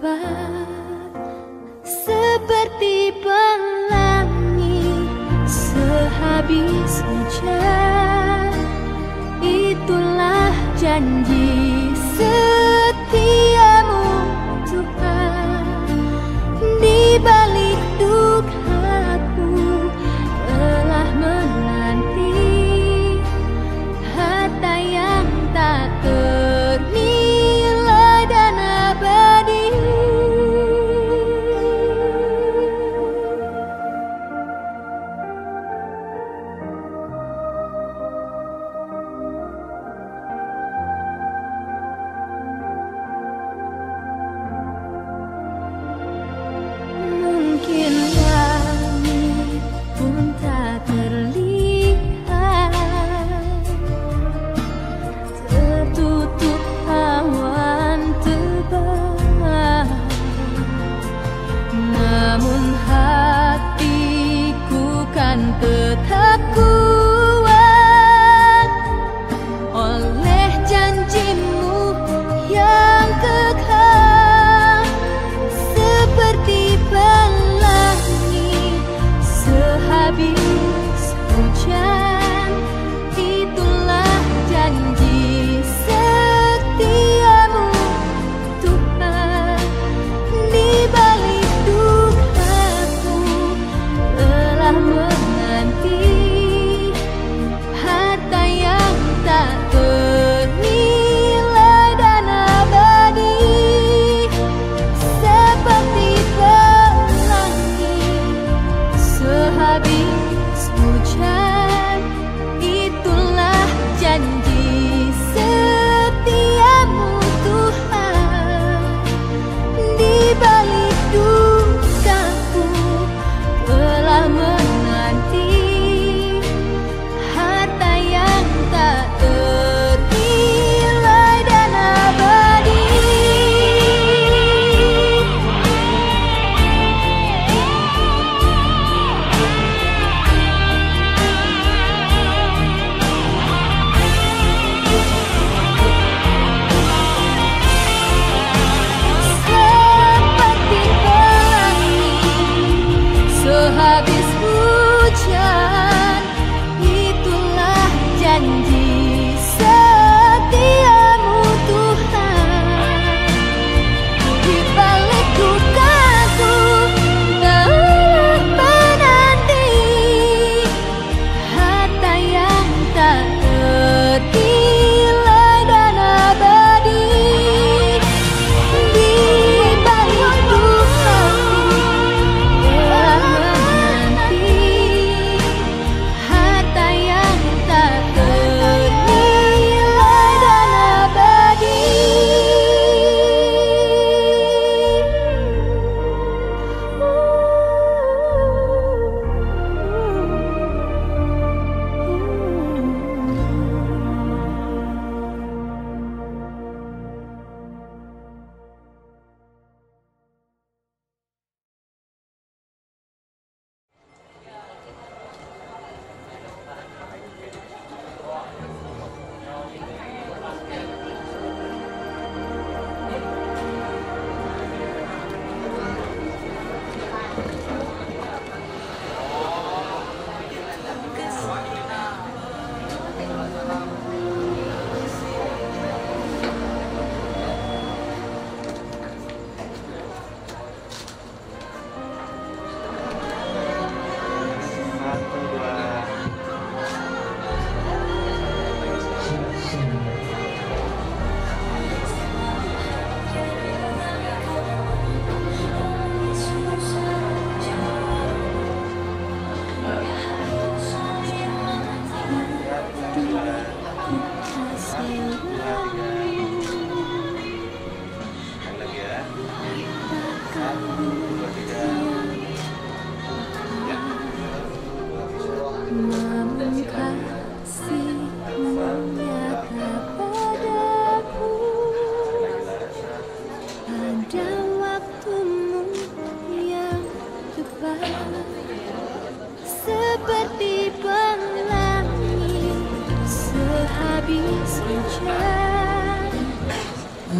tepat seperti pelangi sehabis hujan. Itulah janji setiamu Tuhan. Di balik dukaku telah menanti harta yang tak ternilai dan abadi.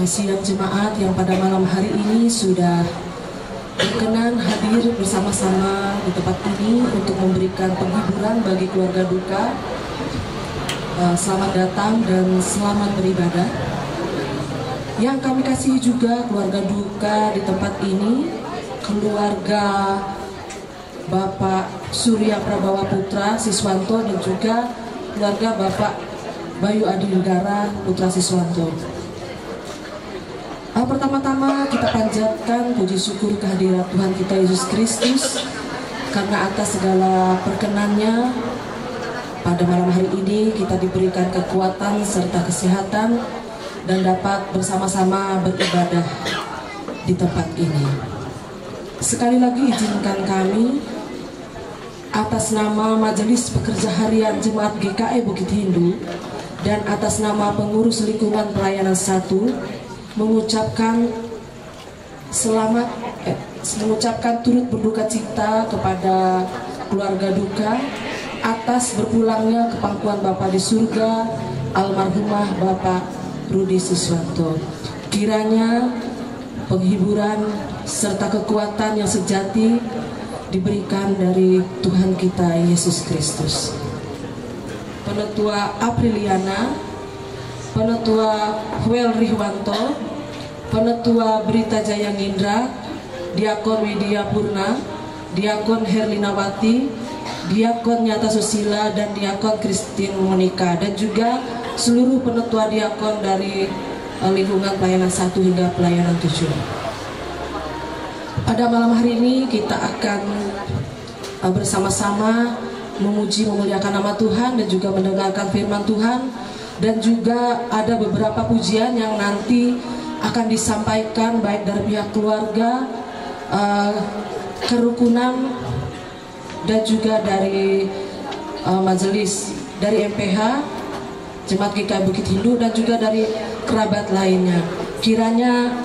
sidang jemaat yang pada malam hari ini sudah berkenan hadir bersama-sama di tempat ini untuk memberikan penghiburan bagi keluarga duka. Selamat datang dan selamat beribadah. Yang kami kasihi juga keluarga duka di tempat ini, keluarga Bapak Surya Prabawa Putra Siswanto dan juga keluarga Bapak Bayu Adinegara Putra Siswanto. Pertama-tama kita panjatkan puji syukur kehadirat Tuhan kita Yesus Kristus karena atas segala perkenannya pada malam hari ini kita diberikan kekuatan serta kesehatan dan dapat bersama-sama beribadah di tempat ini. Sekali lagi izinkan kami atas nama Majelis Pekerja Harian Jemaat GKI Bukit Hindu dan atas nama pengurus lingkungan pelayanan 1 mengucapkan turut berduka cita kepada keluarga duka atas berpulangnya ke pangkuan Bapa di surga almarhumah Bapak Rudi Siswanto. Kiranya penghiburan serta kekuatan yang sejati diberikan dari Tuhan kita Yesus Kristus. Penetua Apriliana, Penetua Huel Rihwanto, Penetua Berita Jaya Nindra, Diakon Media Purna, Diakon Herlinawati, Diakon Nyata Susila, dan Diakon Christine Monica, dan juga seluruh penetua diakon dari lingkungan pelayanan 1 hingga pelayanan 7. Pada malam hari ini kita akan bersama-sama memuji memuliakan nama Tuhan dan juga mendengarkan firman Tuhan, dan juga ada beberapa pujian yang nanti akan disampaikan baik dari pihak keluarga, kerukunan, dan juga dari majelis dari MPH Jemaat GKI Bukit Hindu dan juga dari kerabat lainnya. Kiranya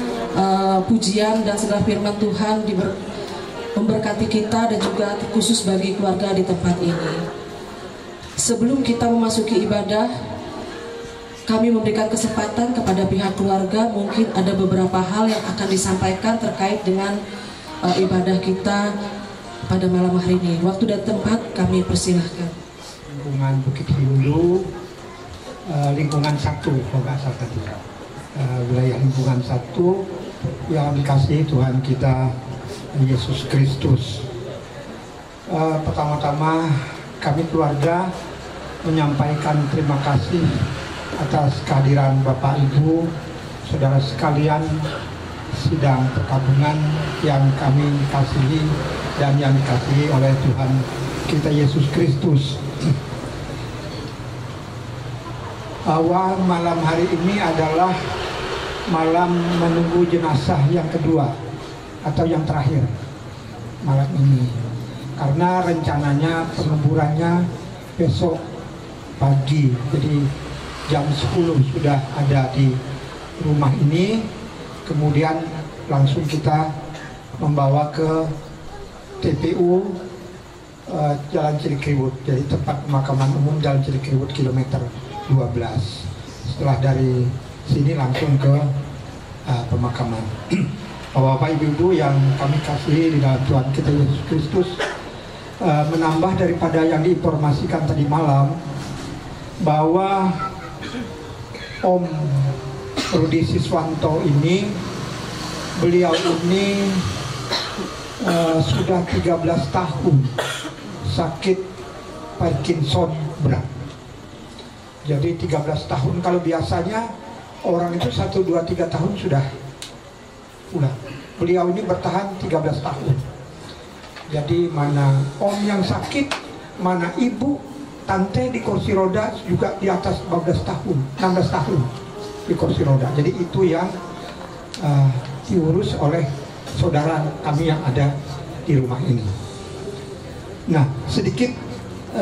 pujian dan segala firman Tuhan memberkati kita dan juga khusus bagi keluarga di tempat ini. Sebelum kita memasuki ibadah, kami memberikan kesempatan kepada pihak keluarga, mungkin ada beberapa hal yang akan disampaikan terkait dengan ibadah kita pada malam hari ini. Waktu dan tempat kami persilahkan. Lingkungan Bukit Hindu, lingkungan 1, kalau nggak salah tadi, wilayah lingkungan 1 yang dikasihi Tuhan kita Yesus Kristus. Pertama-tama kami keluarga menyampaikan terima kasih atas kehadiran Bapak Ibu, saudara sekalian sidang perkabungan yang kami kasihi dan yang dikasihi oleh Tuhan kita Yesus Kristus. Bahwa malam hari ini adalah malam menunggu jenazah yang kedua atau yang terakhir malam ini, karena rencananya penguburannya besok pagi, jadi jam 10 sudah ada di rumah ini, kemudian langsung kita membawa ke TPU Jalan Cilikriwut, jadi tempat pemakaman umum Jalan Cilikriwut kilometer 12. Setelah dari sini langsung ke pemakaman. Bapak-bapak, ibu-ibu yang kami kasihi di dalam Tuhan kita Yesus Kristus, menambah daripada yang diinformasikan tadi malam bahwa Om Rudi Siswanto ini, beliau ini sudah 13 tahun sakit Parkinson berat. Jadi 13 tahun, kalau biasanya orang itu 1, 2, 3 tahun sudah pulang. Beliau ini bertahan 13 tahun. Jadi mana om yang sakit, mana ibu, tante di kursi roda juga di atas 15 tahun, 16 tahun di kursi roda. Jadi itu yang diurus oleh saudara kami yang ada di rumah ini. Nah, sedikit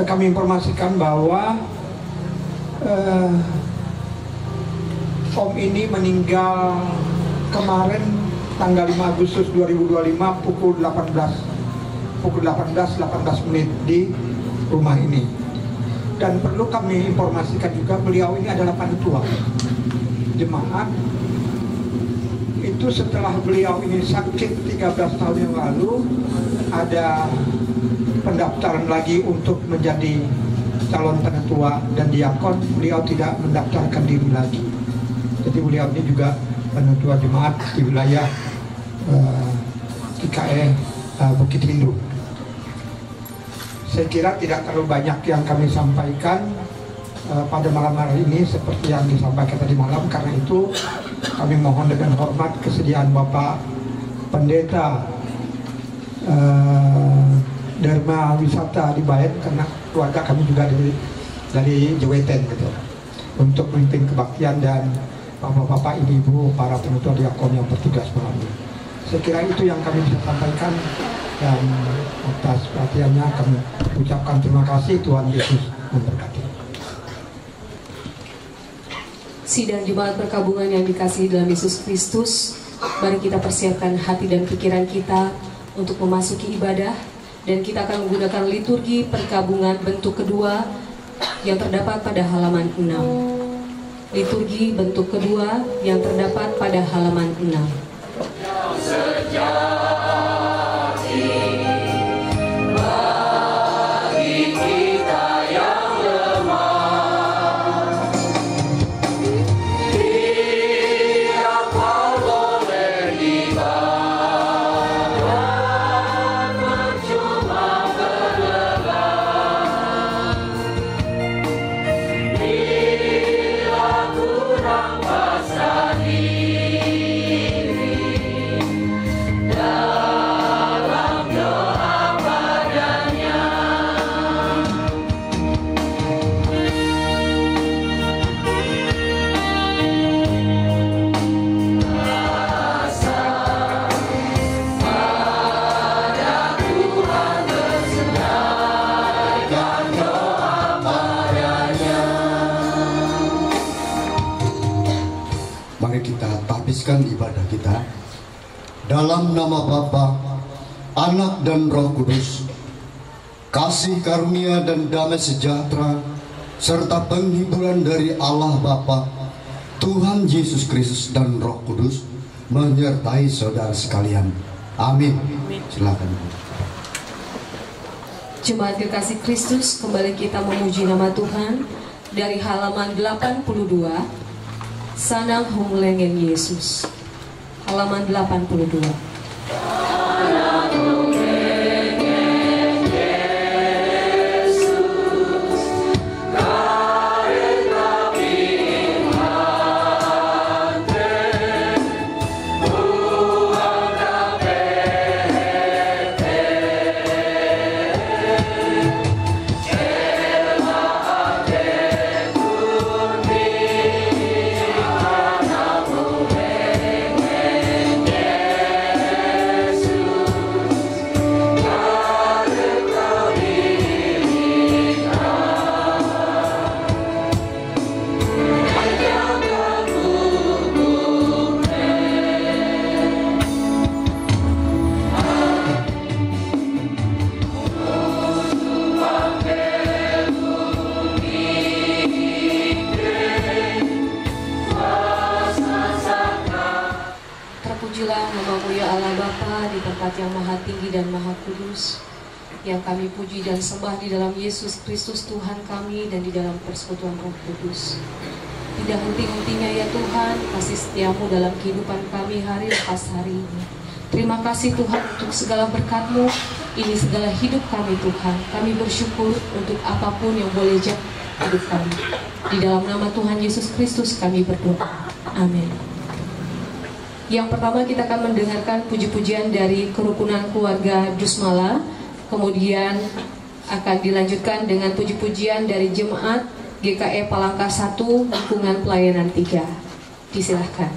kami informasikan bahwa Om ini meninggal kemarin tanggal 5 Agustus 2025 pukul 18 menit di rumah ini. Dan perlu kami informasikan juga, beliau ini adalah panitia jemaat itu setelah beliau ini sakit 13 tahun yang lalu, ada pendaftaran lagi untuk menjadi calon penetua dan diakon. Beliau tidak mendaftarkan diri lagi. Jadi beliau ini juga penetua jemaat di wilayah GKE Bukit Hindu. Saya kira tidak terlalu banyak yang kami sampaikan pada malam hari ini seperti yang disampaikan tadi malam. Karena itu kami mohon dengan hormat kesediaan Bapak Pendeta Dharma Wisata di Bayan, karena keluarga kami juga dari Jeweten gitu, untuk memimpin kebaktian dan bapak-bapak, ibu-ibu, para penetua diakon yang bertugas malam ini. Saya kira itu yang kami bisa sampaikan, dan atas perhatiannya kami ucapkan terima kasih. Tuhan Yesus memberkati. Sidang Jemaat Perkabungan yang dikasihi dalam Yesus Kristus, mari kita persiapkan hati dan pikiran kita untuk memasuki ibadah, dan kita akan menggunakan liturgi perkabungan bentuk kedua yang terdapat pada halaman 6. Liturgi bentuk kedua yang terdapat pada halaman 6. Ibadah kita dalam nama Bapa, Anak dan Roh Kudus. Kasih karunia dan damai sejahtera serta penghiburan dari Allah Bapa, Tuhan Yesus Kristus dan Roh Kudus menyertai saudara sekalian. Amin. Silakan. Jemaat kekasih Kristus, kembali kita memuji nama Tuhan dari halaman 82. Sanang Humlengen Yesus, halaman 82. Yang maha tinggi dan maha kudus, yang kami puji dan sembah di dalam Yesus Kristus Tuhan kami dan di dalam persekutuan Roh Kudus. Tidak henti-hentinya ya Tuhan kasih setiamu dalam kehidupan kami hari lepas hari ini. Terima kasih Tuhan untuk segala berkat-Mu, ini segala hidup kami Tuhan. Kami bersyukur untuk apapun yang boleh jadi hidup kami. Di dalam nama Tuhan Yesus Kristus kami berdoa. Amin. Yang pertama kita akan mendengarkan puji-pujian dari kerukunan keluarga Dusmala. Kemudian akan dilanjutkan dengan puji-pujian dari jemaat GKE Palangka 1 lingkungan pelayanan 3. Disilahkan.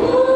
Oh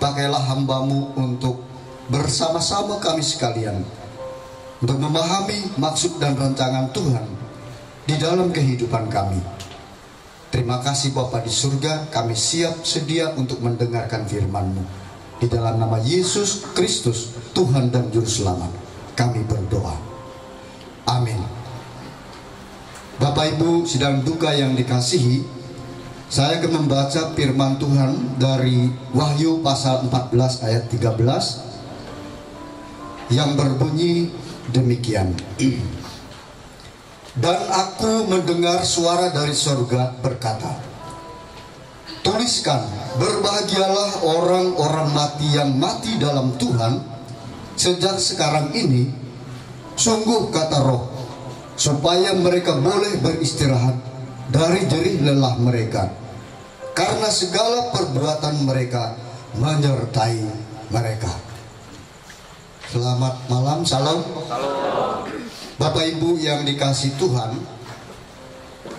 pakailah hamba-Mu untuk bersama-sama kami sekalian untuk memahami maksud dan rancangan Tuhan di dalam kehidupan kami. Terima kasih Bapa di surga, kami siap sedia untuk mendengarkan firman-Mu. Di dalam nama Yesus Kristus, Tuhan dan Juru Selamat, kami berdoa. Amin. Bapak Ibu sidang duka yang dikasihi, saya akan membaca firman Tuhan dari Wahyu pasal 14 ayat 13 yang berbunyi demikian. Dan aku mendengar suara dari surga berkata, tuliskan, berbahagialah orang-orang mati yang mati dalam Tuhan sejak sekarang ini, sungguh kata Roh, supaya mereka boleh beristirahat dari jerih lelah mereka, karena segala perbuatan mereka menyertai mereka. Selamat malam, salam. Bapak Ibu yang dikasihi Tuhan,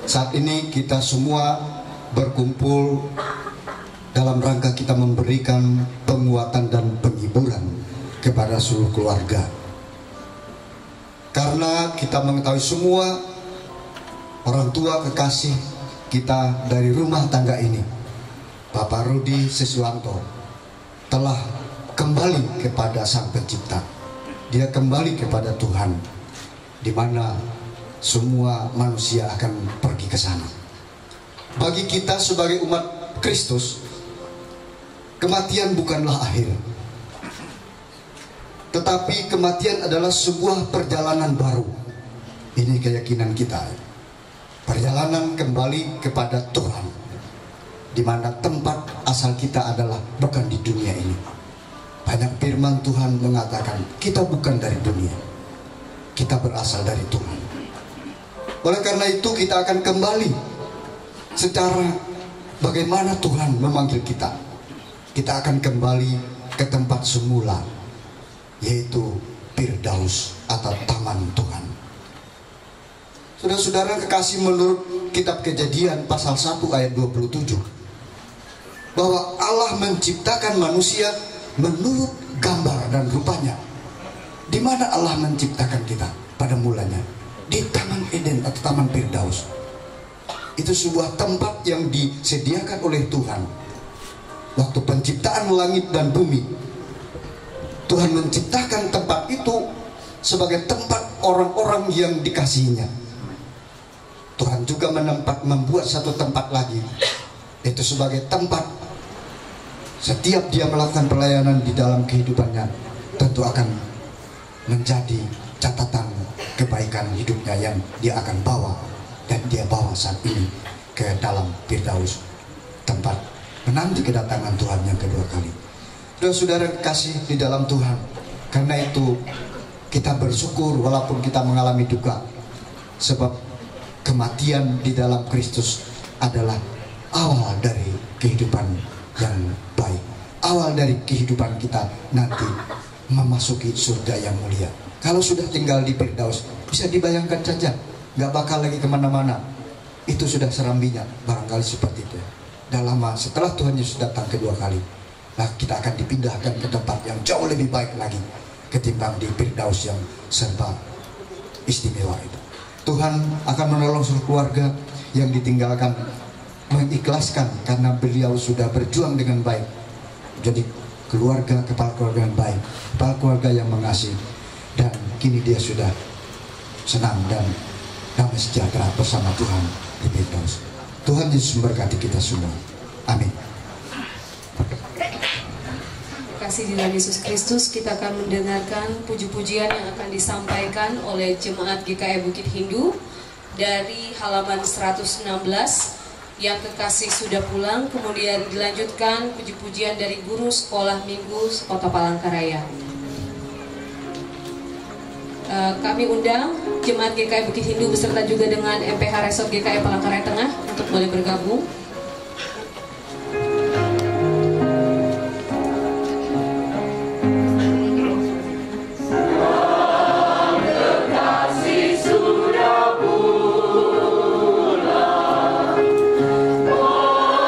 saat ini kita semua berkumpul dalam rangka kita memberikan penguatan dan penghiburan kepada seluruh keluarga. Karena kita mengetahui semua orang tua kekasih kita dari rumah tangga ini, Bapak Rudi Siswanto, telah kembali kepada Sang Pencipta. Dia kembali kepada Tuhan, di mana semua manusia akan pergi ke sana. Bagi kita sebagai umat Kristus, kematian bukanlah akhir, tetapi kematian adalah sebuah perjalanan baru. Ini keyakinan kita, perjalanan kembali kepada Tuhan, di mana tempat asal kita adalah bukan di dunia ini. Banyak firman Tuhan mengatakan kita bukan dari dunia, kita berasal dari Tuhan. Oleh karena itu kita akan kembali secara bagaimana Tuhan memanggil kita. Kita akan kembali ke tempat semula, yaitu Firdaus atau Taman Tuhan. Saudara-saudara kekasih, menurut kitab Kejadian pasal 1 ayat 27, bahwa Allah menciptakan manusia menurut gambar dan rupanya. Di mana Allah menciptakan kita pada mulanya? Di Taman Eden atau Taman Firdaus. Itu sebuah tempat yang disediakan oleh Tuhan. Waktu penciptaan langit dan bumi, Tuhan menciptakan tempat itu sebagai tempat orang-orang yang dikasihinya. Tuhan juga membuat satu tempat lagi, itu sebagai tempat setiap dia melakukan pelayanan di dalam kehidupannya, tentu akan menjadi catatan kebaikan hidupnya yang dia akan bawa. Dan dia bawa saat ini ke dalam Firdaus, tempat menanti kedatangan Tuhan yang kedua kali. Saudara kasih di dalam Tuhan, karena itu kita bersyukur walaupun kita mengalami duka, sebab kematian di dalam Kristus adalah awal dari kehidupan yang baik, awal dari kehidupan kita nanti memasuki surga yang mulia. Kalau sudah tinggal di Firdaus, bisa dibayangkan saja, nggak bakal lagi kemana-mana. Itu sudah serambinya, barangkali seperti itu. Dan lama setelah Tuhan Yesus datang kedua kali, nah kita akan dipindahkan ke tempat yang jauh lebih baik lagi ketimbang di Firdaus yang serba istimewa itu. Tuhan akan menolong seluruh keluarga yang ditinggalkan, mengikhlaskan karena beliau sudah berjuang dengan baik. Jadi keluarga, kepala keluarga yang baik, kepala keluarga yang mengasihi, dan kini dia sudah senang dan damai sejahtera bersama Tuhan di Firdaus. Tuhan Yesus memberkati kita semua. Amin. Kasih di dalam Yesus Kristus, kita akan mendengarkan puji-pujian yang akan disampaikan oleh Jemaat GKI Bukit Hindu dari halaman 116. Yang kekasih sudah pulang, kemudian dilanjutkan puji-pujian dari guru sekolah minggu Kota Palangkaraya. Kami undang Jemaat GKI Bukit Hindu beserta juga dengan MPH Resort GKI Palangkaraya Tengah untuk boleh bergabung.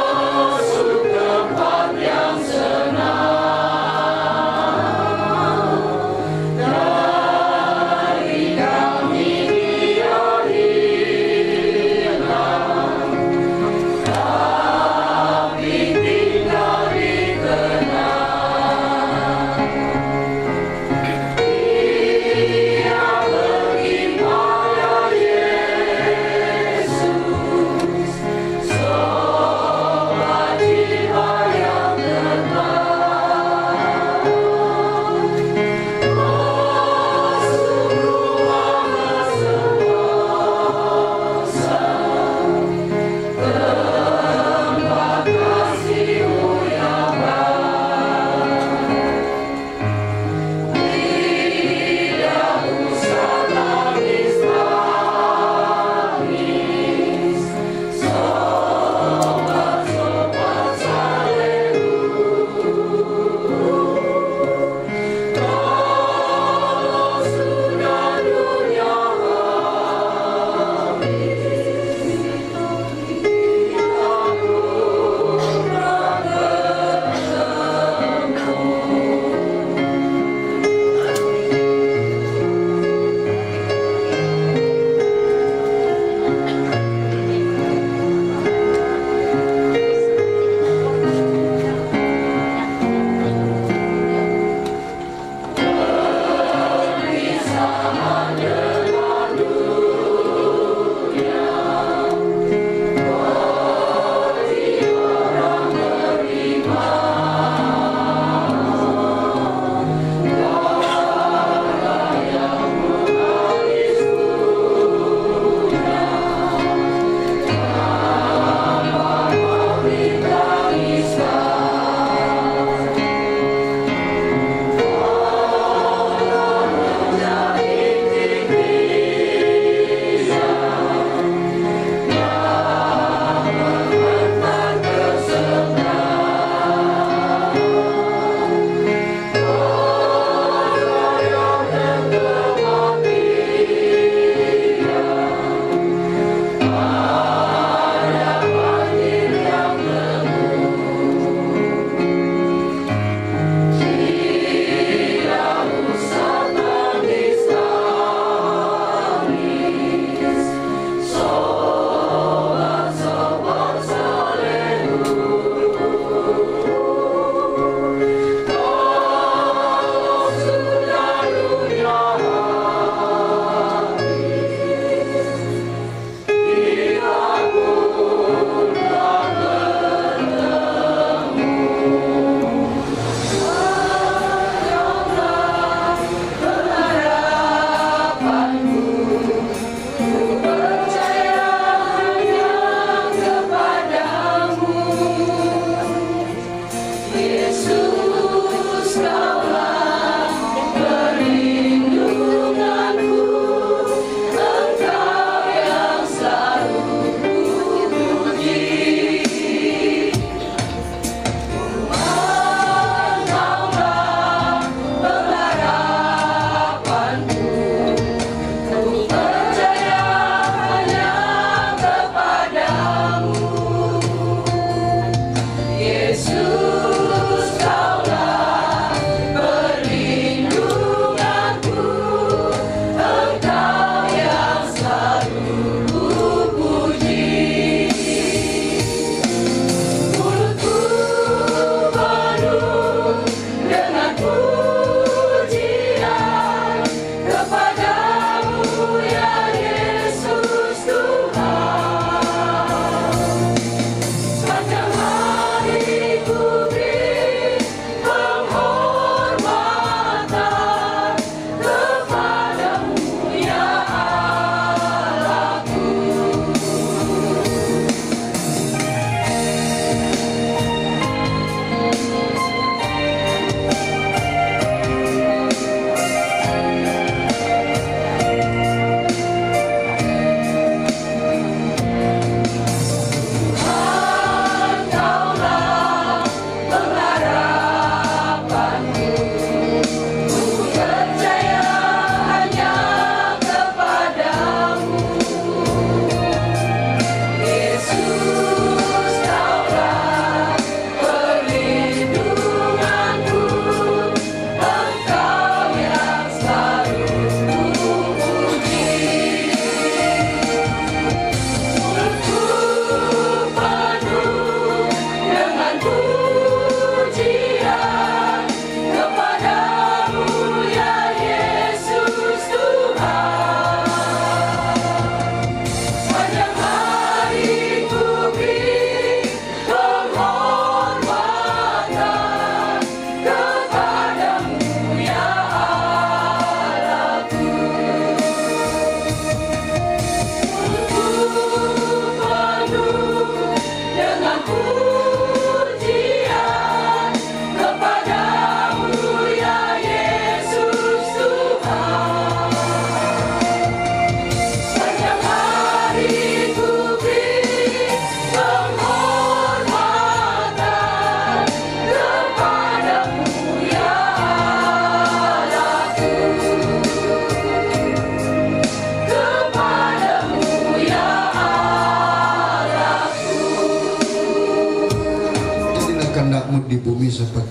Masuk tempat yang senang.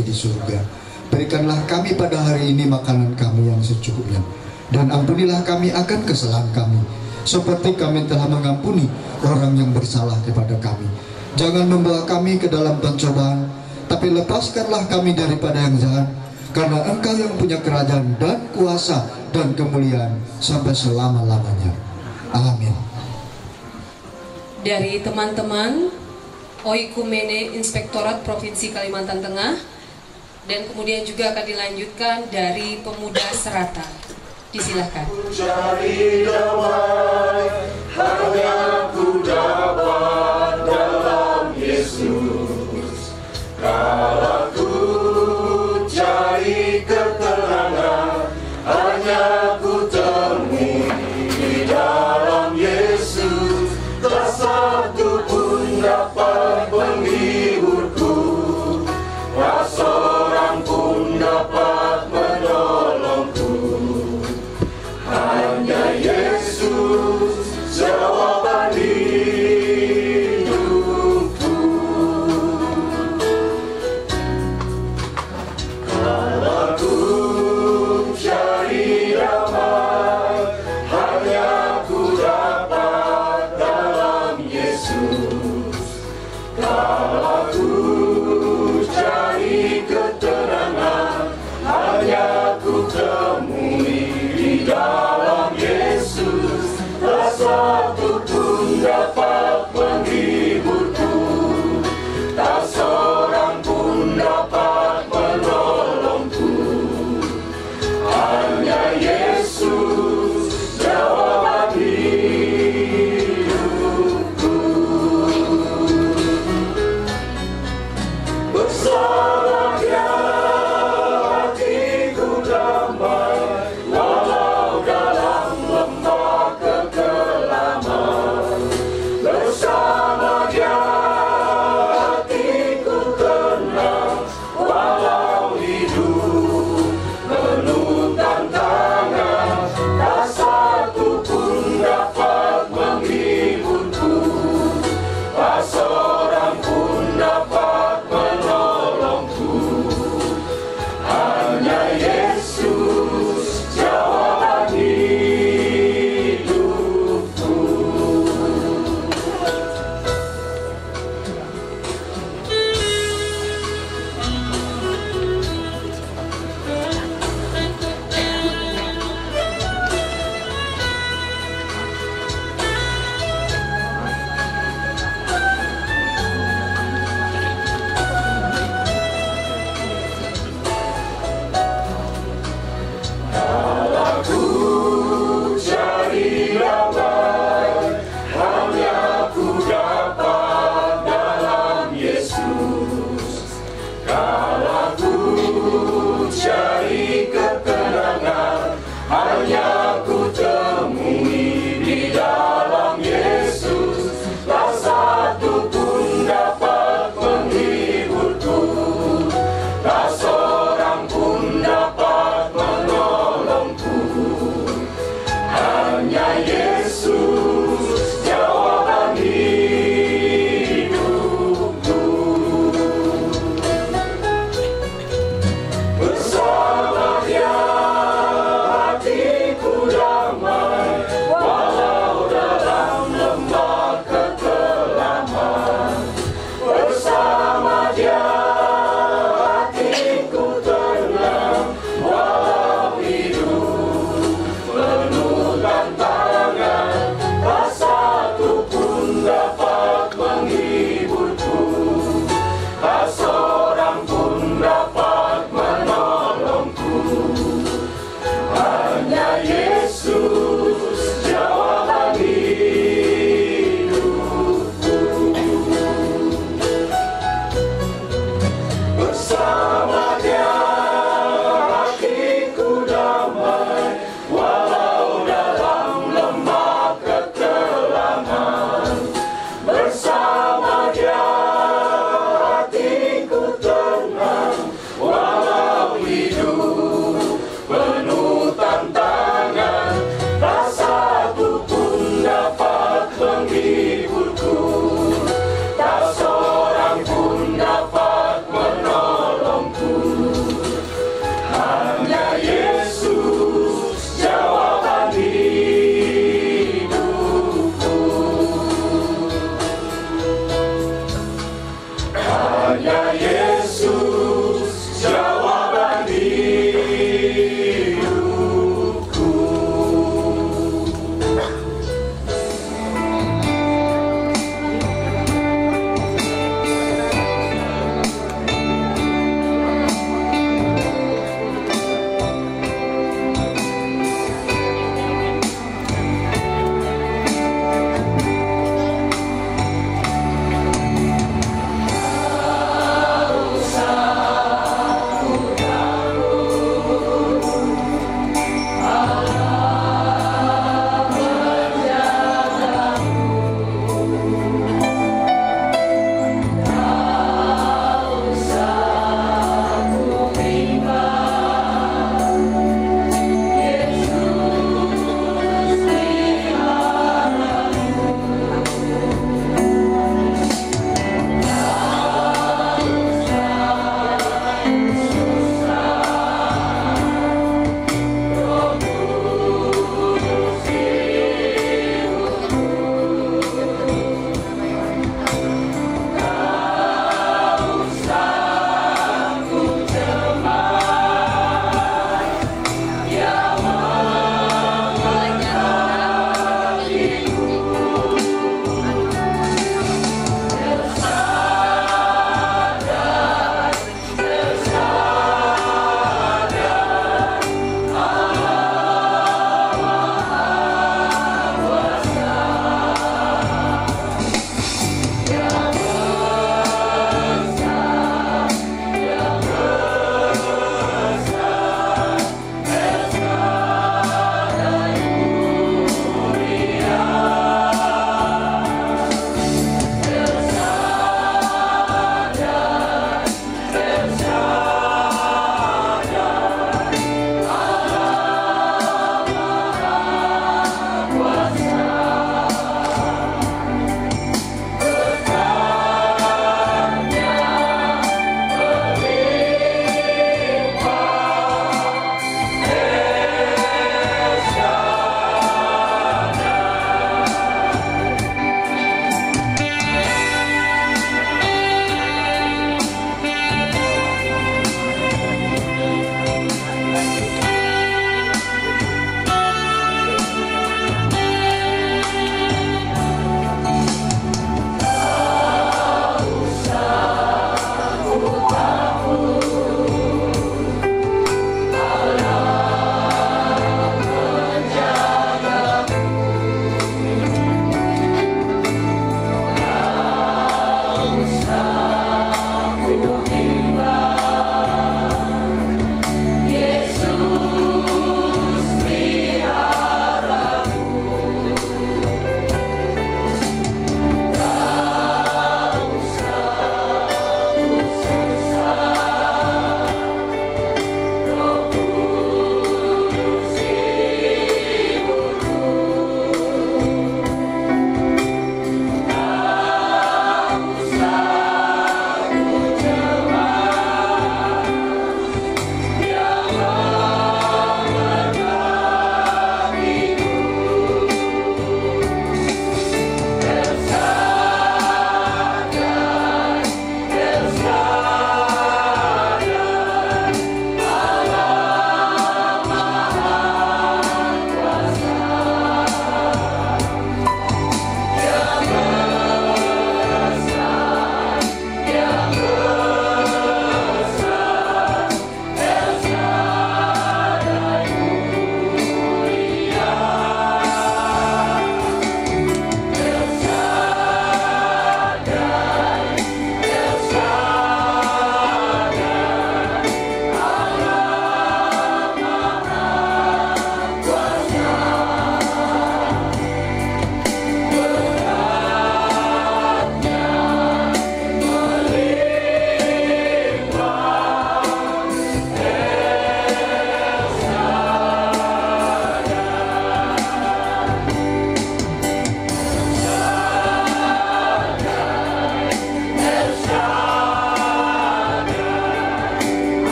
seperti di surga. Berikanlah kami pada hari ini makanan kami yang secukupnya, dan ampunilah kami akan kesalahan kami, seperti kami telah mengampuni orang yang bersalah kepada kami. Jangan membawa kami ke dalam pencobaan, tapi lepaskanlah kami daripada yang jahat, karena Engkau yang punya kerajaan dan kuasa dan kemuliaan sampai selama-lamanya. Amin. Dari teman-teman Oikumene Inspektorat Provinsi Kalimantan Tengah, dan kemudian juga akan dilanjutkan dari Pemuda Serata. Disilahkan. Cari damai, hanya ku dapat dalam Yesus. Kalau ku cari ketenangan, hanya ku temui di dalam Yesus. Tak satu pun dapat menghiburku, tak seorang pun dapat menolongku. Hanya Yesus jawaban hidup.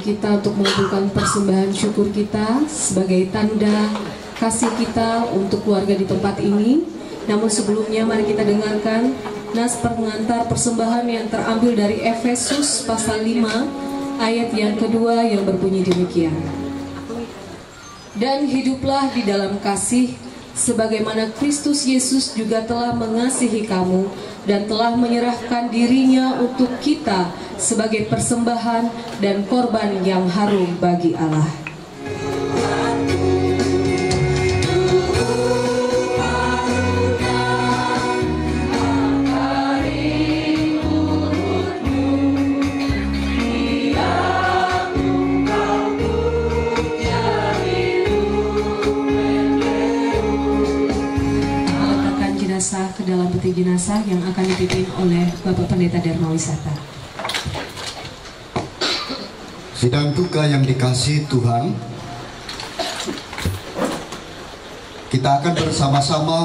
kita untuk mengumpulkan persembahan syukur kita sebagai tanda kasih kita untuk keluarga di tempat ini. Namun sebelumnya mari kita dengarkan nas pengantar persembahan yang terambil dari Efesus pasal 5 ayat yang kedua yang berbunyi demikian. Dan hiduplah di dalam kasih, sebagaimana Kristus Yesus juga telah mengasihi kamu dan telah menyerahkan dirinya untuk kita sebagai persembahan dan korban yang harum bagi Allah. Ke dalam peti jenazah yang akan dipimpin oleh Bapak Pendeta Dharma Wisata. Sidang duka yang dikasihi Tuhan, kita akan bersama-sama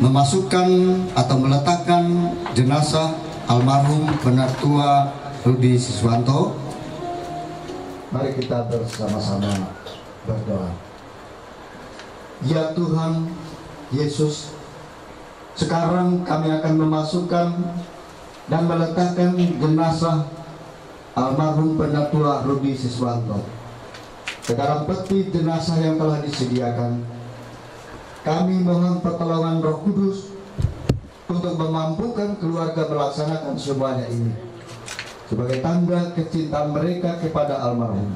memasukkan atau meletakkan jenazah almarhum Penatua Rudi Siswanto. Mari kita bersama-sama berdoa. Ya Tuhan Yesus, sekarang kami akan memasukkan dan meletakkan jenazah almarhum Penatua Rudi Siswanto ke dalam peti jenazah yang telah disediakan. Kami mohon pertolongan Roh Kudus untuk memampukan keluarga melaksanakan semuanya ini sebagai tanda kecintaan mereka kepada almarhum.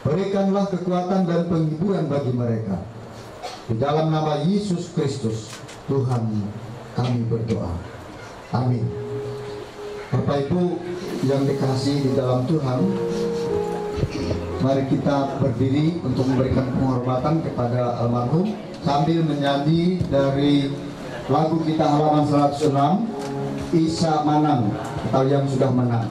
Berikanlah kekuatan dan penghiburan bagi mereka. Di dalam nama Yesus Kristus, Tuhan kami berdoa. Amin. Bapak Ibu yang dikasihi di dalam Tuhan, mari kita berdiri untuk memberikan penghormatan kepada almarhum sambil menyanyi dari lagu kita halaman 106, Isa Manang atau yang sudah menang.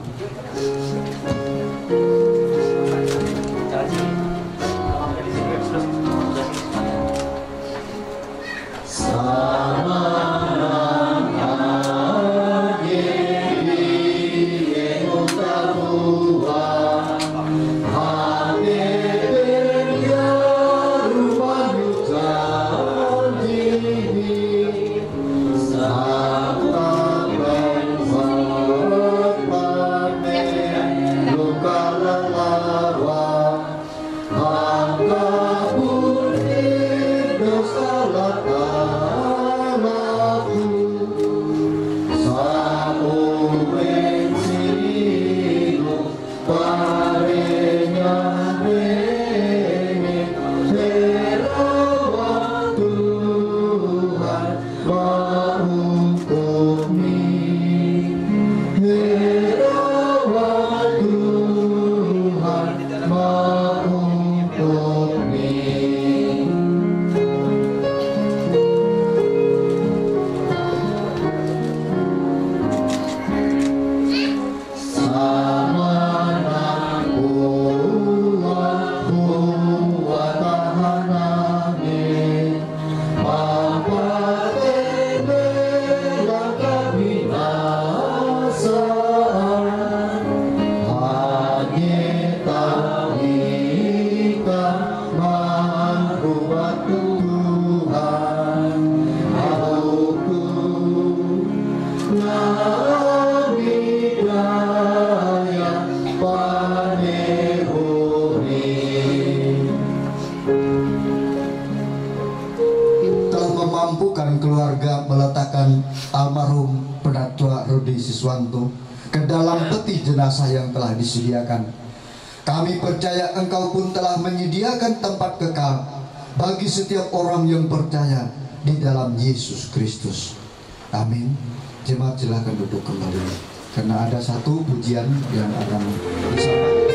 Almarhum Penatua Rudi Siswanto ke dalam peti jenazah yang telah disediakan. Kami percaya Engkau pun telah menyediakan tempat kekal bagi setiap orang yang percaya di dalam Yesus Kristus. Amin. Jemaat silakan duduk kembali karena ada satu pujian yang akan disampaikan.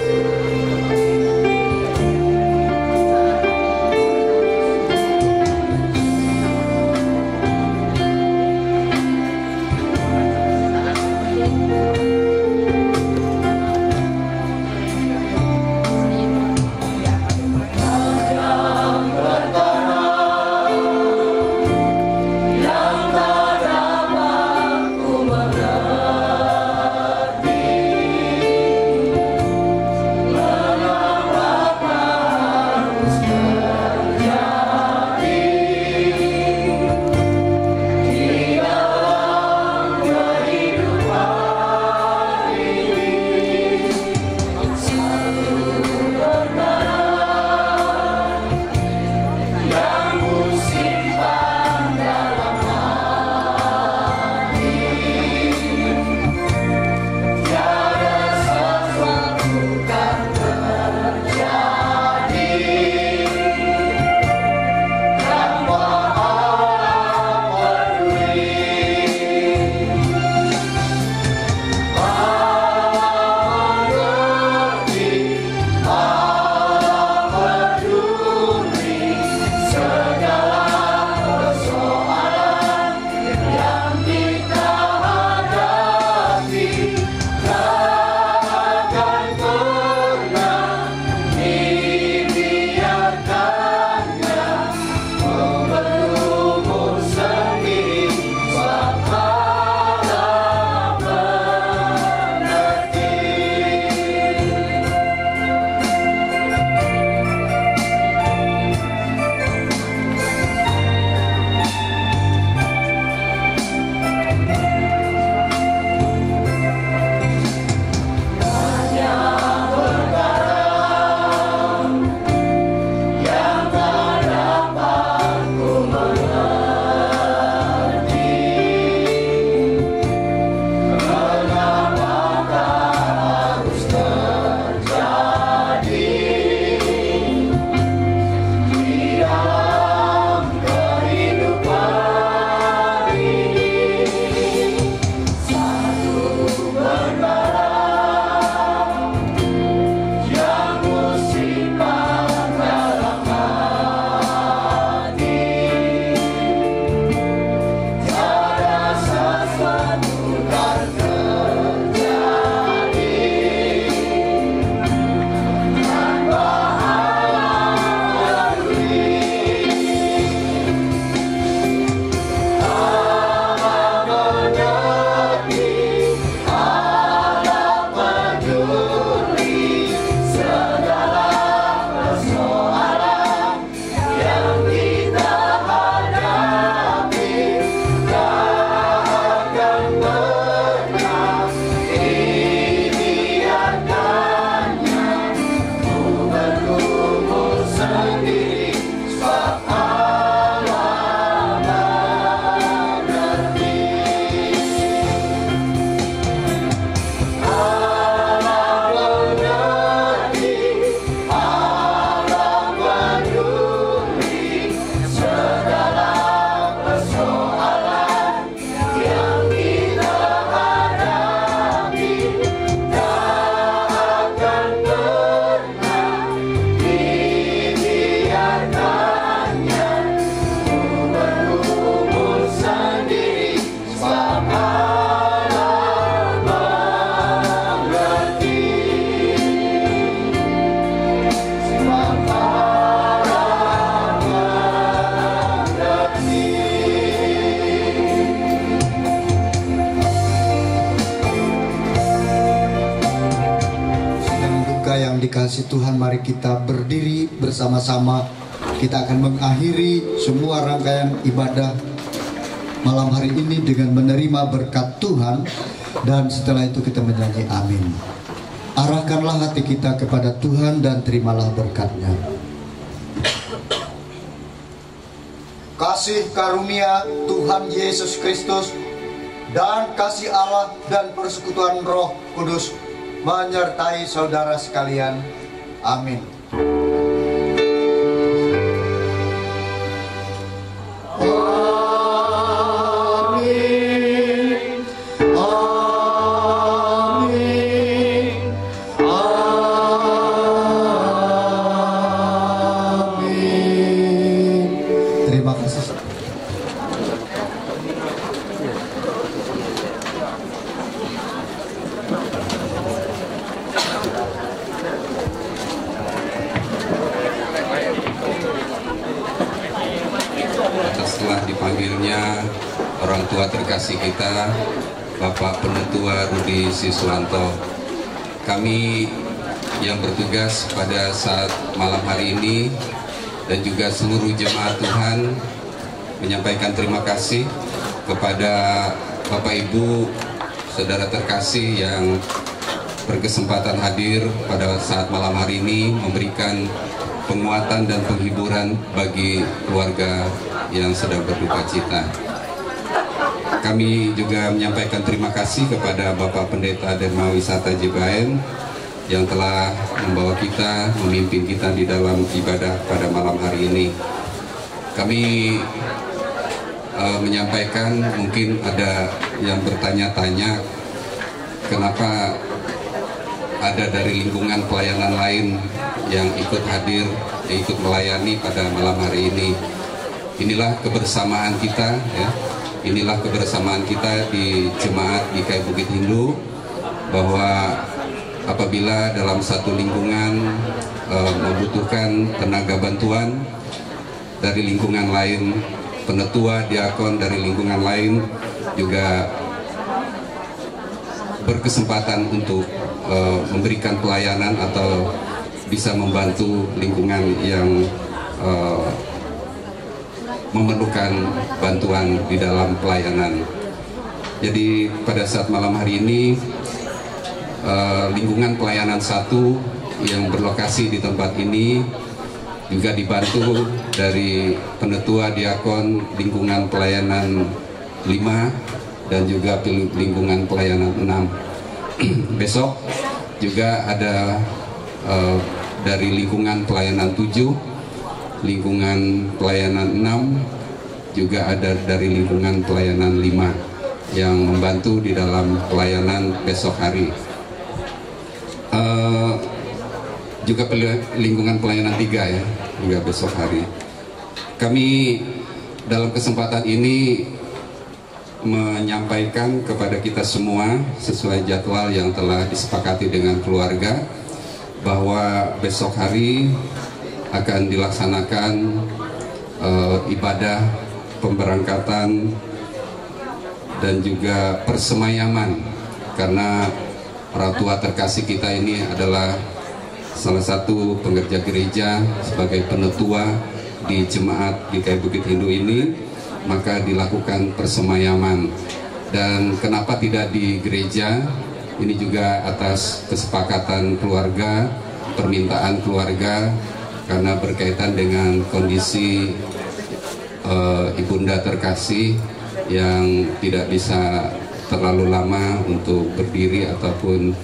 dikasih Tuhan, mari kita berdiri bersama-sama. Kita akan mengakhiri semua rangkaian ibadah malam hari ini dengan menerima berkat Tuhan. Dan setelah itu kita menyanyi amin. Arahkanlah hati kita kepada Tuhan dan terimalah berkat-Nya. Kasih karunia Tuhan Yesus Kristus dan kasih Allah dan persekutuan Roh Kudus menyertai saudara sekalian. Amin. Dipanggilnya orang tua terkasih kita, Bapak Penetua Rudi Siswanto. Kami yang bertugas pada saat malam hari ini dan juga seluruh jemaat Tuhan menyampaikan terima kasih kepada Bapak Ibu, saudara terkasih yang berkesempatan hadir pada saat malam hari ini, memberikan penguatan dan penghiburan bagi keluarga yang sedang berduka cita. Kami juga menyampaikan terima kasih kepada Bapak Pendeta Dharma Wisata JBN yang telah membawa kita, memimpin kita di dalam ibadah pada malam hari ini. Kami menyampaikan, mungkin ada yang bertanya-tanya kenapa ada dari lingkungan pelayanan lain yang ikut hadir, yang ikut melayani pada malam hari ini. Inilah kebersamaan kita, ya. Inilah kebersamaan kita di Jemaat GKI Bukit Hindu, bahwa apabila dalam satu lingkungan membutuhkan tenaga bantuan dari lingkungan lain, penetua, diakon dari lingkungan lain juga berkesempatan untuk memberikan pelayanan atau bisa membantu lingkungan yang memerlukan bantuan di dalam pelayanan. Jadi pada saat malam hari ini lingkungan pelayanan 1 yang berlokasi di tempat ini juga dibantu dari penetua diakon lingkungan pelayanan 5 dan juga lingkungan pelayanan 6. Besok juga ada dari lingkungan pelayanan 7, lingkungan pelayanan 6, juga ada dari lingkungan pelayanan 5 yang membantu di dalam pelayanan besok hari. Juga lingkungan pelayanan 3 ya, juga besok hari. Kami dalam kesempatan ini menyampaikan kepada kita semua sesuai jadwal yang telah disepakati dengan keluarga, bahwa besok hari akan dilaksanakan ibadah pemberangkatan dan juga persemayaman, karena orang tua terkasih kita ini adalah salah satu pengerja gereja sebagai penetua di Jemaat GKI Bukit Hindu ini, maka dilakukan persemayaman. Dan kenapa tidak di gereja? Ini juga atas kesepakatan keluarga, permintaan keluarga, karena berkaitan dengan kondisi ibunda terkasih yang tidak bisa terlalu lama untuk berdiri ataupun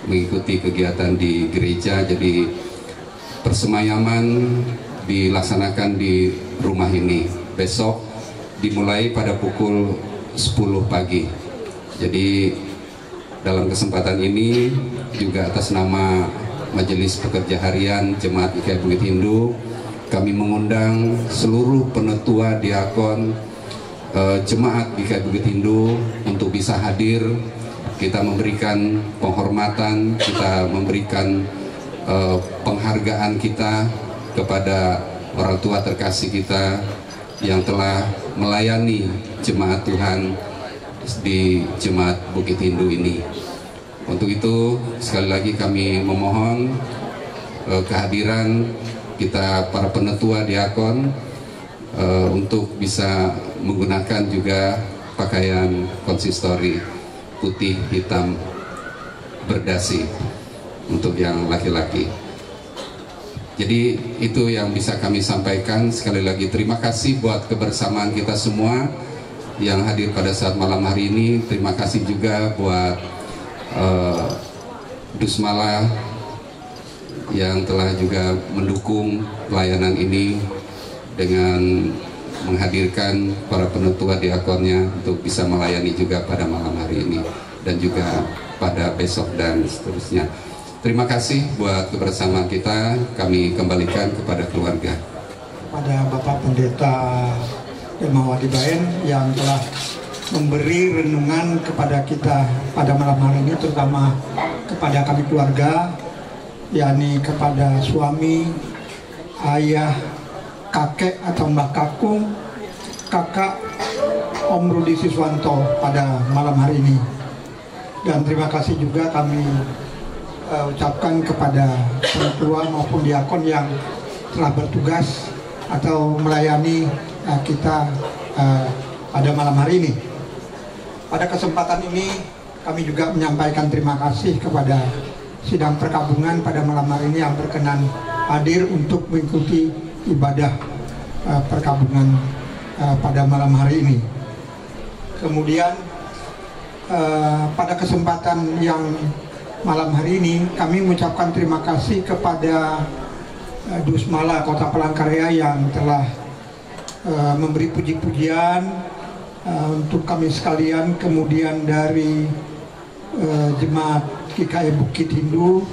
mengikuti kegiatan di gereja. Jadi persemayaman dilaksanakan di rumah ini besok, dimulai pada pukul 10 pagi. Jadi dalam kesempatan ini juga atas nama Majelis Pekerja Harian Jemaat GKI Bukit Hindu, kami mengundang seluruh penetua diakon Jemaat GKI Bukit Hindu untuk bisa hadir. Kita memberikan penghormatan, kita memberikan penghargaan kita kepada orang tua terkasih kita yang telah melayani jemaat Tuhan di Jemaat Bukit Hindu ini. Untuk itu sekali lagi kami memohon kehadiran kita para penetua diakon untuk bisa menggunakan juga pakaian konsistori putih hitam berdasi untuk yang laki-laki. Jadi itu yang bisa kami sampaikan. Sekali lagi terima kasih buat kebersamaan kita semua yang hadir pada saat malam hari ini. Terima kasih juga buat Dusmala yang telah juga mendukung pelayanan ini dengan menghadirkan para penetua diakonnya untuk bisa melayani juga pada malam hari ini dan juga pada besok dan seterusnya. Terima kasih buat kebersamaan kita. Kami kembalikan kepada keluarga. Pada Bapak Pendeta Ilmawati Baen yang telah memberi renungan kepada kita pada malam hari ini, terutama kepada kami keluarga, yakni kepada suami, ayah, kakek atau Mbak Kakung, kakak Om Rudi Siswanto pada malam hari ini. Dan terima kasih juga kami ucapkan kepada penetua maupun diakon yang telah bertugas atau melayani kita pada malam hari ini. Pada kesempatan ini kami juga menyampaikan terima kasih kepada sidang perkabungan pada malam hari ini yang berkenan hadir untuk mengikuti ibadah perkabungan pada malam hari ini. Kemudian pada kesempatan yang malam hari ini kami mengucapkan terima kasih kepada Dusmala Kota Palangkaraya yang telah memberi puji-pujian untuk kami sekalian, kemudian dari Jemaat GKI Bukit Hindu,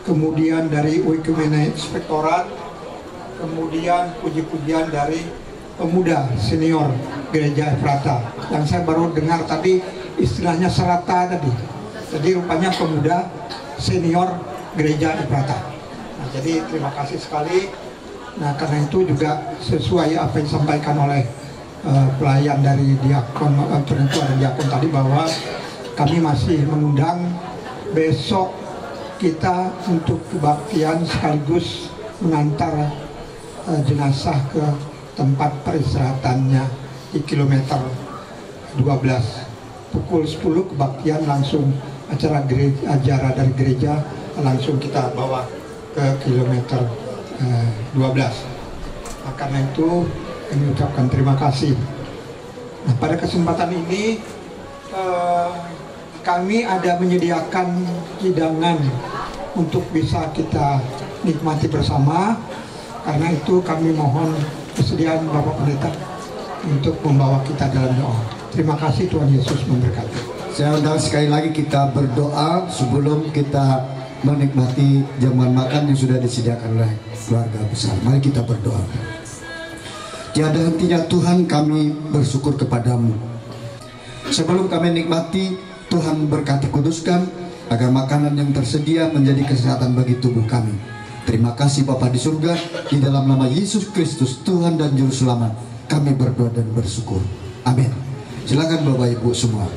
kemudian dari Uikumene Inspektorat, kemudian puji-pujian dari pemuda senior Gereja Efrata yang saya baru dengar tadi istilahnya serata tadi. Jadi rupanya pemuda senior Gereja Efrata. Nah, jadi terima kasih sekali. Nah, karena itu juga sesuai apa yang disampaikan oleh pelayan dari diakon, penetua dan diakon tadi, bahwa kami masih mengundang besok kita untuk kebaktian sekaligus mengantar jenazah ke tempat peristirahatannya di kilometer 12. Pukul 10 kebaktian langsung acara dari gereja langsung kita bawa ke kilometer 12. Nah, karena itu kami ucapkan terima kasih. Nah, pada kesempatan ini kami ada menyediakan hidangan untuk bisa kita nikmati bersama. Karena itu kami mohon kesediaan Bapak Pendeta untuk membawa kita dalam doa. Terima kasih, Tuhan Yesus memberkati. Saya undang sekali lagi kita berdoa sebelum kita menikmati jamuan makan yang sudah disediakan oleh keluarga besar. Mari kita berdoa. Tiada hentinya Tuhan, kami bersyukur kepadamu. Sebelum kami nikmati, Tuhan berkati kuduskan agar makanan yang tersedia menjadi kesehatan bagi tubuh kami. Terima kasih Bapa di surga, di dalam nama Yesus Kristus Tuhan dan Juru Selamat kami berdoa dan bersyukur. Amin. Silakan Bapak Ibu semua.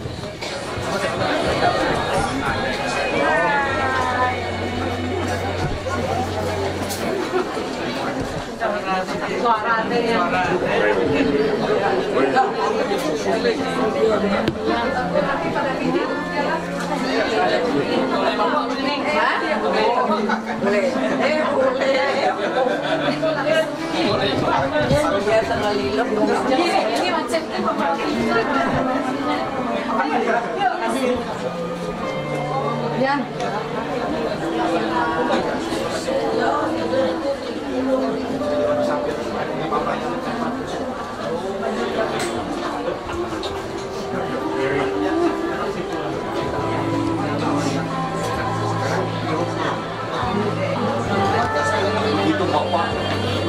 Itu bapak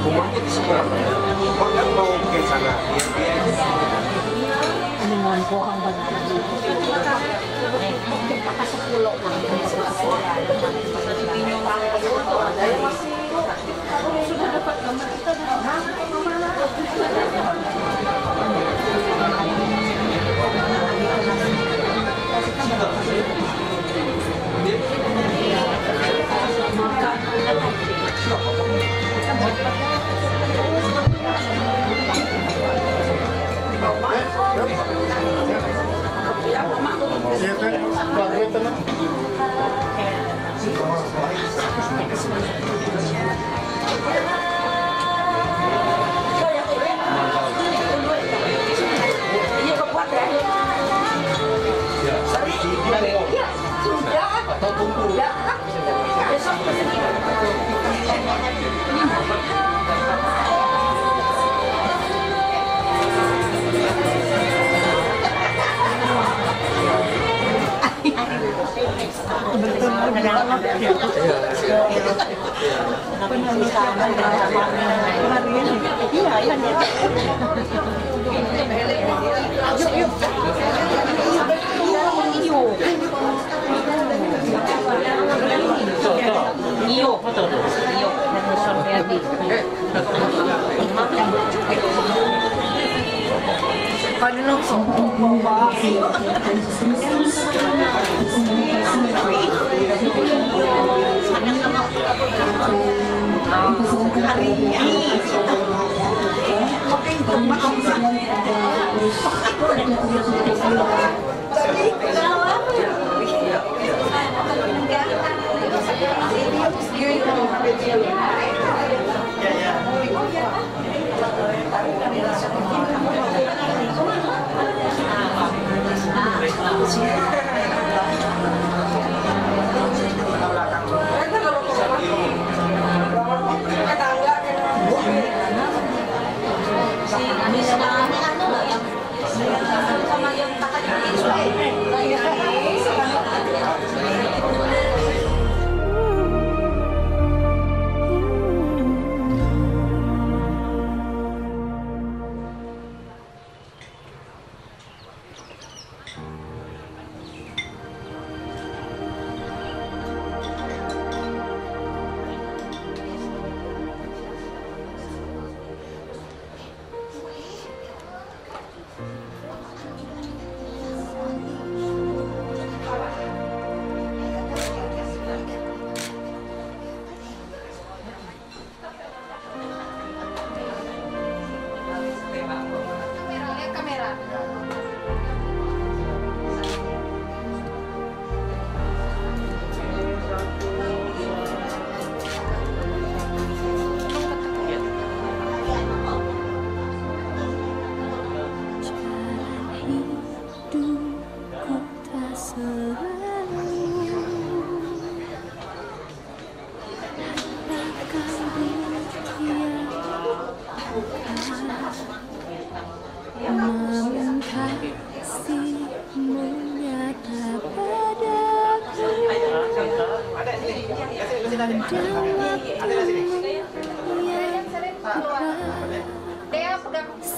rumahnya di seberang, bahkan mau ke sana. Dengan pohon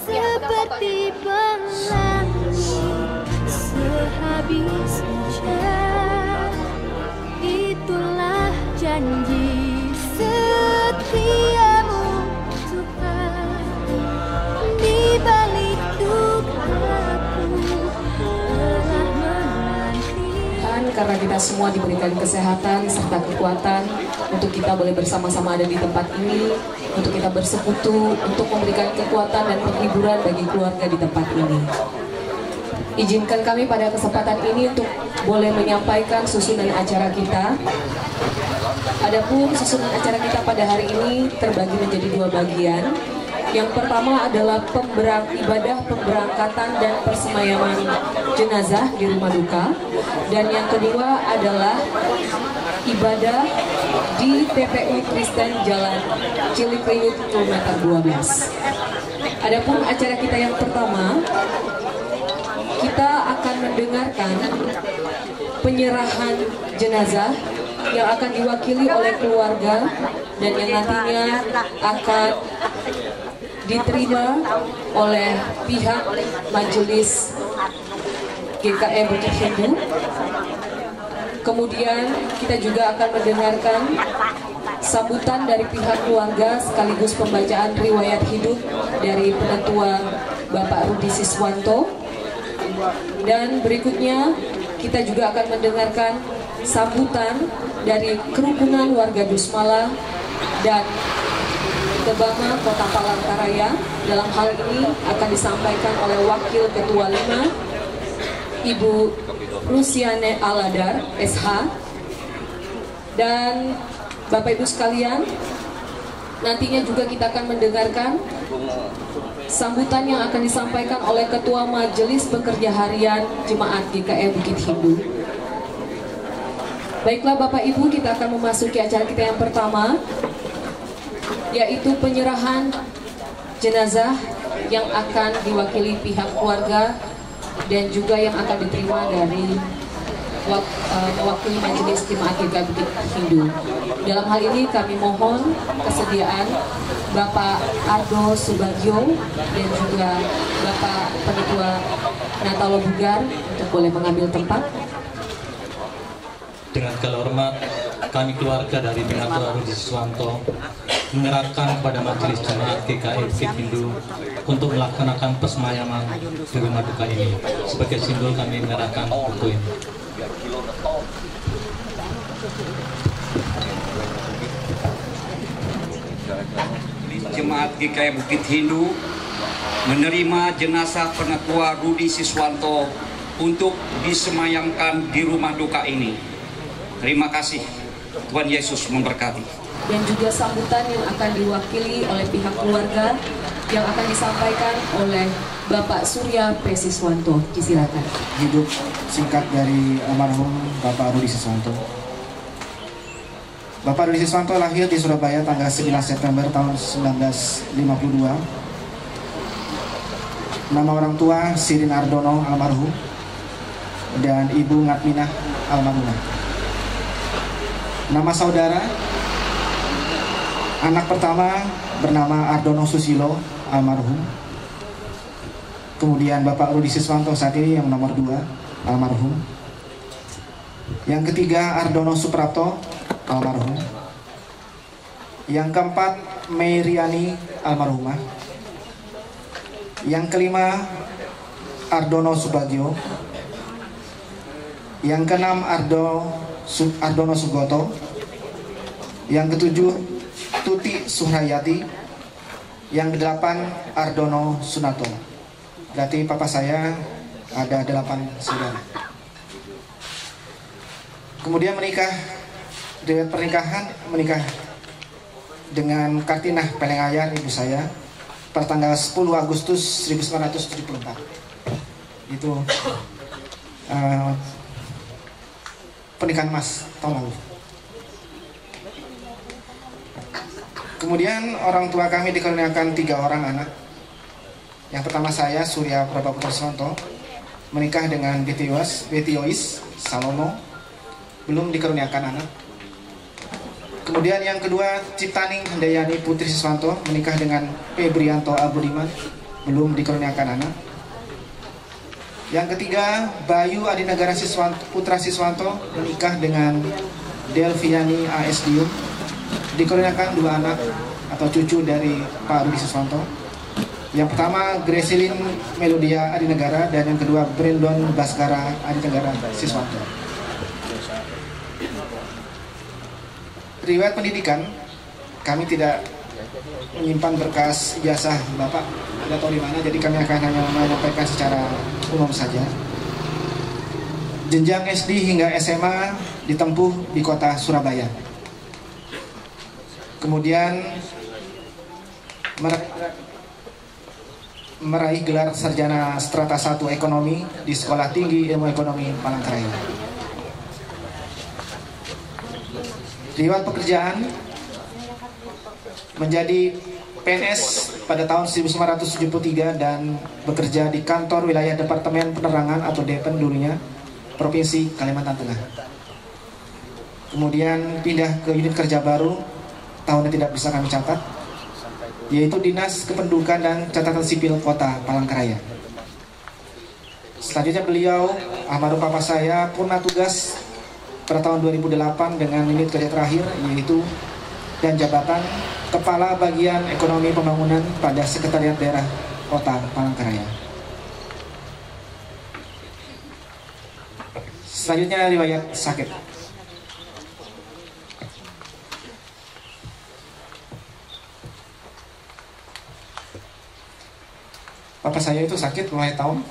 Seperti pelangi sehabis hujan, itulah janji setiamu Tuhan. Di balik dukaku telah menanti. Karena kita semua diberikan kesehatan serta kekuatan untuk kita boleh bersama-sama ada di tempat ini, untuk kita bersekutu, untuk memberikan kekuatan dan penghiburan bagi keluarga di tempat ini. Izinkan kami pada kesempatan ini untuk boleh menyampaikan susunan acara kita. Adapun susunan acara kita pada hari ini terbagi menjadi dua bagian. Yang pertama adalah ibadah pemberangkatan dan persemayaman jenazah di rumah duka. Dan yang kedua adalah ibadah di TPU Kristen Jalan Cilikriwut kilometer 12. Adapun acara kita yang pertama, kita akan mendengarkan penyerahan jenazah yang akan diwakili oleh keluarga dan yang nantinya akan diterima oleh pihak Majelis GKM Bukit Hindu. Kemudian kita juga akan mendengarkan sambutan dari pihak keluarga sekaligus pembacaan riwayat hidup dari penetua Bapak Rudi Siswanto. Dan berikutnya kita juga akan mendengarkan sambutan dari kerukunan warga Dusmala dan Tebama Kota Palangkaraya. Dalam hal ini akan disampaikan oleh Wakil Ketua 5 Ibu Rusiane Aladar, SH, dan Bapak Ibu sekalian, nantinya juga kita akan mendengarkan sambutan yang akan disampaikan oleh Ketua Majelis Pekerja Harian Jemaat GKI Bukit Hindu. Baiklah Bapak Ibu, kita akan memasuki acara kita yang pertama, yaitu penyerahan jenazah yang akan diwakili pihak keluarga dan juga yang akan diterima dari mewakili Majelis Jemaat GKI Bukit Hindu. Dalam hal ini kami mohon kesediaan Bapak Ardo Subagio dan juga Bapak Penetua Natalo Bugar untuk boleh mengambil tempat. Dengan segala hormat, kami keluarga dari Penatua Rudi Siswanto menyerahkan kepada Majelis Jemaat GKI Bukit Hindu untuk melaksanakan pesemayaman di rumah duka ini. Sebagai simbol kami menyerahkan buku ini. Jemaat GKI Bukit Hindu menerima jenazah Penatua Rudi Siswanto untuk disemayamkan di rumah duka ini. Terima kasih. Tuhan Yesus memberkati. Dan juga sambutan yang akan diwakili oleh pihak keluarga yang akan disampaikan oleh Bapak Surya P. Siswanto. Disilakan. Hidup singkat dari almarhum Bapak Rudi Siswanto. Bapak Rudi Siswanto lahir di Surabaya tanggal 9 September tahun 1952. Nama orang tua Sirin Ardono almarhum dan Ibu Ngatminah almarhumah. Nama saudara, anak pertama bernama Ardono Susilo almarhum. Kemudian Bapak Rudi Siswanto saat ini yang nomor 2 almarhum. Yang ketiga Ardono Suprapto almarhum. Yang keempat Meiriani almarhumah. Yang kelima Ardono Subagio. Yang keenam Ardono Sugoto. Yang ketujuh Tuti Suhrayati. Yang kedelapan Ardono Sunato. Berarti papa saya ada 8 saudara. Kemudian menikah, riwayat pernikahan, menikah dengan Kartinah Pelengayar ibu saya pada tanggal 10 Agustus 1974. Itu pernikahan mas tahun lalu. Kemudian orang tua kami dikaruniakan 3 orang anak. Yang pertama saya Surya Prabaputra Siswanto menikah dengan Betiois Salomo, belum dikaruniakan anak. Kemudian yang kedua Ciptaning Handayani Putri Siswanto menikah dengan Febrianto Abudiman, belum dikaruniakan anak. Yang ketiga Bayu Adinegara Putra Siswanto menikah dengan Delviani A.S. Dium, dikaruniakan 2 anak atau cucu dari Pak Rudi Siswanto. Yang pertama Greselin Melodia Adinegara dan yang kedua Brandon Baskara Adinegara Siswanto. Riwayat pendidikan, kami tidak menyimpan berkas ijazah Bapak tidak tahu di mana, jadi kami akan hanya menyampaikan secara umum saja. Jenjang SD hingga SMA ditempuh di kota Surabaya. Kemudian meraih gelar sarjana strata 1 ekonomi di Sekolah Tinggi Ilmu Ekonomi Palangkaraya. Riwayat pekerjaan, menjadi PNS pada tahun 1973 dan bekerja di kantor wilayah Departemen Penerangan atau Depen dulunya, Provinsi Kalimantan Tengah. Kemudian pindah ke unit kerja baru, tahunnya tidak bisa kami catat, yaitu Dinas Kependudukan dan Catatan Sipil Kota Palangkaraya. Selanjutnya beliau, almarhum papa saya, purna tugas pada tahun 2008 dengan unit kerja terakhir, yaitu dan jabatan Kepala Bagian Ekonomi Pembangunan pada Sekretariat Daerah Kota Palangkaraya. Selanjutnya riwayat sakit. Papa saya itu sakit mulai tahun